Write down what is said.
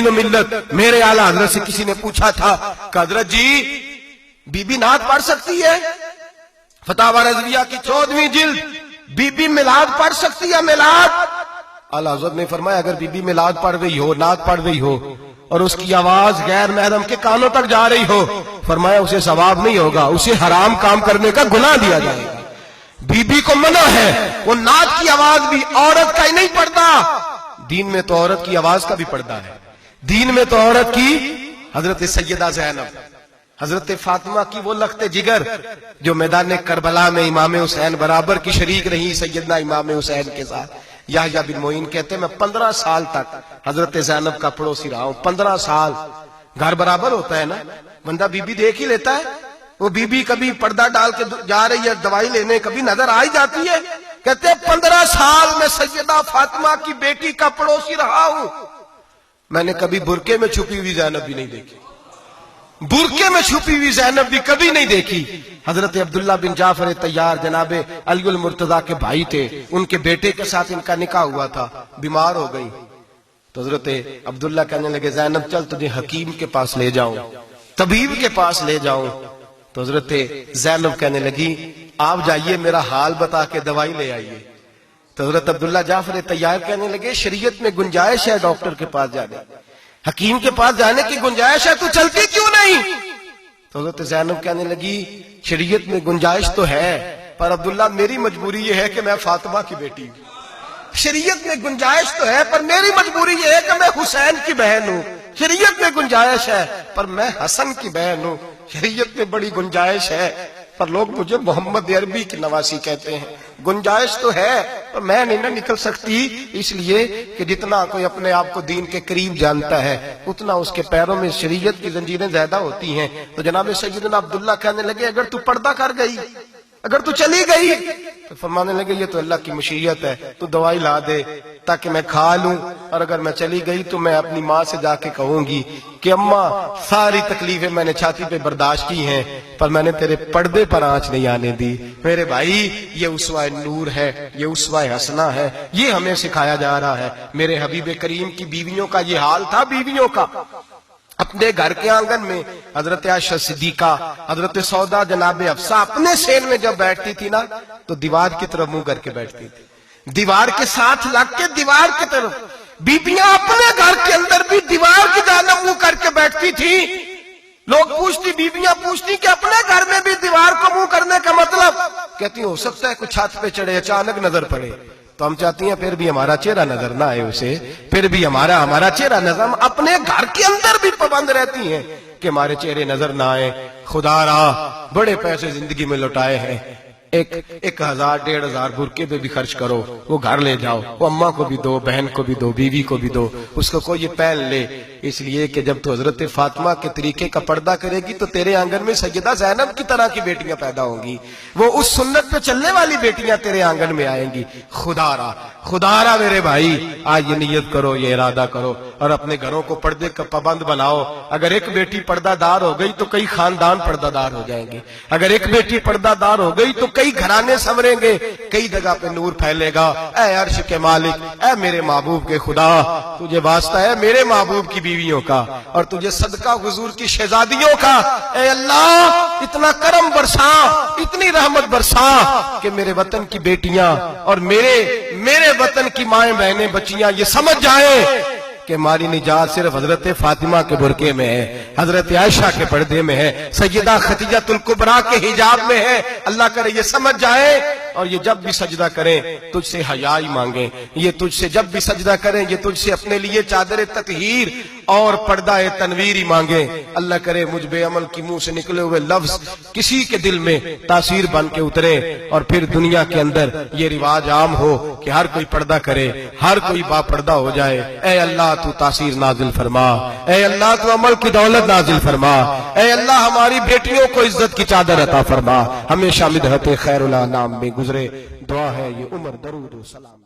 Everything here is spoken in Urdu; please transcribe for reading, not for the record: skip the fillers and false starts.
ملت میرے اعلیٰ حضرت سے کسی نے پوچھا تھا کہ حضرت جی بی بی نعت پڑھ سکتی ہے؟ فتاوی رضویہ کی 14ویں جلد، بی بی میلاد پڑھ سکتی ہے؟ میلاد؟ اعلیٰ حضرت نے فرمایا اگر بی بی میلاد پڑھ رہی ہو، نعت پڑھ رہی ہو اور اس کی آواز غیر محرم کے کانوں تک جا رہی ہو، فرمایا اسے ثواب نہیں ہوگا، اسے حرام کام کرنے کا گناہ دیا جائے گا۔ بی بی کو منع ہے، وہ نعت کی آواز بھی عورت کا ہی نہیں پڑھتا، دین میں تو عورت کی آواز کا بھی پردہ ہے، دین میں تو عورت کی، حضرت سیدہ زینب، حضرت فاطمہ کی وہ لخت جگر جو میدان کربلا میں امام حسین برابر کی شریک رہی سیدنا امام حسین کے ساتھ۔ یحییٰ بن معین کہتے ہیں میں 15 سال تک حضرت زینب کا پڑوسی رہا ہوں، 15 سال۔ گھر برابر ہوتا ہے نا، بندہ بی بی دیکھ ہی لیتا ہے، وہ بی بی کبھی پردہ ڈال کے جا رہی ہے دوائی لینے، کبھی نظر آ ہی جاتی ہے۔ کہتے ہیں 15 سال میں سیدہ فاطمہ کی بیٹی کا پڑوسی رہا ہوں، میں نے کبھی برقعے میں چھپی ہوئی زینب بھی نہیں دیکھی، برقعے میں چھپی ہوئی زینب بھی کبھی نہیں دیکھی۔ حضرت عبداللہ بن جعفر طیار جناب علی المرتضیٰ کے بھائی تھے، ان کے بیٹے کے ساتھ ان کا نکاح ہوا تھا، بیمار ہو گئی تو حضرت عبداللہ کہنے لگے زینب چل تجھے حکیم کے پاس لے جاؤں، طبیب کے پاس لے جاؤں، تو حضرت زینب کہنے لگی آپ جائیے میرا حال بتا کے دوائی لے آئیے۔ تو حضرت عبداللہ جعفر طیار کہنے لگے شریعت میں گنجائش ہے ڈاکٹر کے پاس جانے، حکیم کے پاس جانے کی گنجائش ہے، تو چلتی کیوں نہیں؟ تو حضرت زینب کہنے لگی شریعت میں گنجائش تو ہے پر عبداللہ میری مجبوری یہ ہے کہ میں فاطمہ کی بیٹی ہوں، شریعت میں گنجائش تو ہے پر میری مجبوری یہ ہے کہ میں حسین کی بہن ہوں، شریعت میں گنجائش ہے پر میں حسن کی بہن ہوں، شریعت میں بڑی گنجائش ہے پر لوگ مجھے محمد عربی کی نواسی کہتے ہیں، گنجائش تو ہے پر میں نہیں نہ نکل سکتی، اس لیے کہ جتنا کوئی اپنے آپ کو دین کے قریب جانتا ہے اتنا اس کے پیروں میں شریعت کی زنجیریں زیادہ ہوتی ہیں۔ تو جناب سیدنا عبداللہ کہنے لگے اگر تو پردہ کر گئی، اگر تو چلی گئی، تو فرمانے لگے یہ تو اللہ کی مشیت ہے، تو دوائی لا دے تاکہ میں کھا لوں، اور اگر میں چلی گئی تو میں اپنی ماں سے جا کے کہوں گی کہ اماں ساری تکلیفیں میں نے چھاتی پہ برداشت کی ہیں پر میں نے تیرے پردے پر آنچ نہیں آنے دی۔ میرے بھائی یہ اسوہ نور ہے، یہ اسوہ حسنہ ہے، یہ ہمیں سکھایا جا رہا ہے۔ میرے حبیب کریم کی بیویوں کا یہ حال تھا، بیویوں کا اپنے گھر کے آنگن میں حضرت عائشہ صدیقہ، حضرت سودا جناب حفصہ اپنے سین میں جب بیٹھتی تھی نا تو دیوار کی طرف منہ کر کے بیٹھتی تھی، دیوار کے ساتھ لگ کے دیوار کی طرف۔ بیبیاں اپنے گھر کے اندر بھی دیوار کی جانب منہ کر کے بیٹھتی تھی۔ لوگ پوچھتی، بیبیاں پوچھتی کہ اپنے گھر میں بھی دیوار کو منہ کرنے کا مطلب؟ کہتی ہو سکتا ہے کچھ چھت پہ چڑھے اچانک نظر پڑے تو ہم چاہتی ہیں پھر بھی ہمارا چہرہ نظر نہ آئے اسے، پھر بھی ہمارا چہرہ نظر، ہم اپنے گھر کے اندر بھی پابند رہتی ہیں کہ ہمارے چہرے نظر نہ آئے۔ خدا را بڑے پیسے زندگی میں لوٹائے ہیں، 1000 1500 برقعے پہ بھی خرچ کرو، وہ گھر لے جاؤ، وہ اماں کو بھی دو، بہن کو بھی دو، بیوی کو بھی دو، اس کو کوئی پہن لے، اس لیے کہ جب تو حضرت فاطمہ کے طریقے کا پردہ کرے گی تو تیرے آنگن میں سیدہ زینب کی طرح کی بیٹیاں پیدا ہوں گی، وہ اس سنت پہ چلنے والی بیٹیاں تیرے آنگن میں آئیں گی۔ خدا را میرے بھائی آج یہ نیت کرو، یہ ارادہ کرو اور اپنے گھروں کو پردے کا پابند بناؤ۔ اگر ایک بیٹی پردہ دار ہو گئی تو کئی خاندان پردہ دار ہو جائیں گے، اگر ایک بیٹی پردہ دار ہو گئی تو کئی گھرانے سنوریں گے، کئی جگہ پہ نور پھیلے گا۔ اے عرش کے مالک، اے میرے محبوب کے خدا، تجھے واسطہ ہے میرے محبوب کی بیویوں کا اور تجھے صدقہ حضور کی شہزادیوں کا۔ اے اللہ اتنا کرم برسا، اتنی رحمت برسا کہ میرے وطن کی بیٹیاں اور میرے وطن کی مائیں بہنیں بچیاں یہ سمجھ جائیں کہ ہماری نجات صرف حضرت فاطمہ کے برقعے میں ہے، حضرت عائشہ کے پردے میں ہے، سیدہ خدیجہ الکبریٰ کے حجاب میں ہے۔ اللہ کرے یہ سمجھ جائیں اور یہ جب بھی سجدہ کریں تجھ سے حیا ہی مانگیں، یہ تجھ سے جب بھی سجدہ کریں یہ تجھ سے اپنے لیے چادر تطہیر اور پردہ تنویر ہی مانگیں۔ اللہ کرے مجھ بے عمل کی منہ سے نکلے ہوئے لفظ کسی کے دل میں تاثیر بن کے اترے اور پھر دنیا کے اندر یہ رواج عام ہو کہ ہر کوئی پردہ کرے، ہر کوئی با پردہ ہو جائے۔ اے اللہ تو تاثیر نازل فرما، اے اللہ تو عمل کی دولت نازل فرما، اے اللہ ہماری بیٹیوں کو عزت کی چادر عطا فرما، ہمیشہ مدحت خیر الانام میں گزرے۔ دعا ہے یہ عمر درود و سلام۔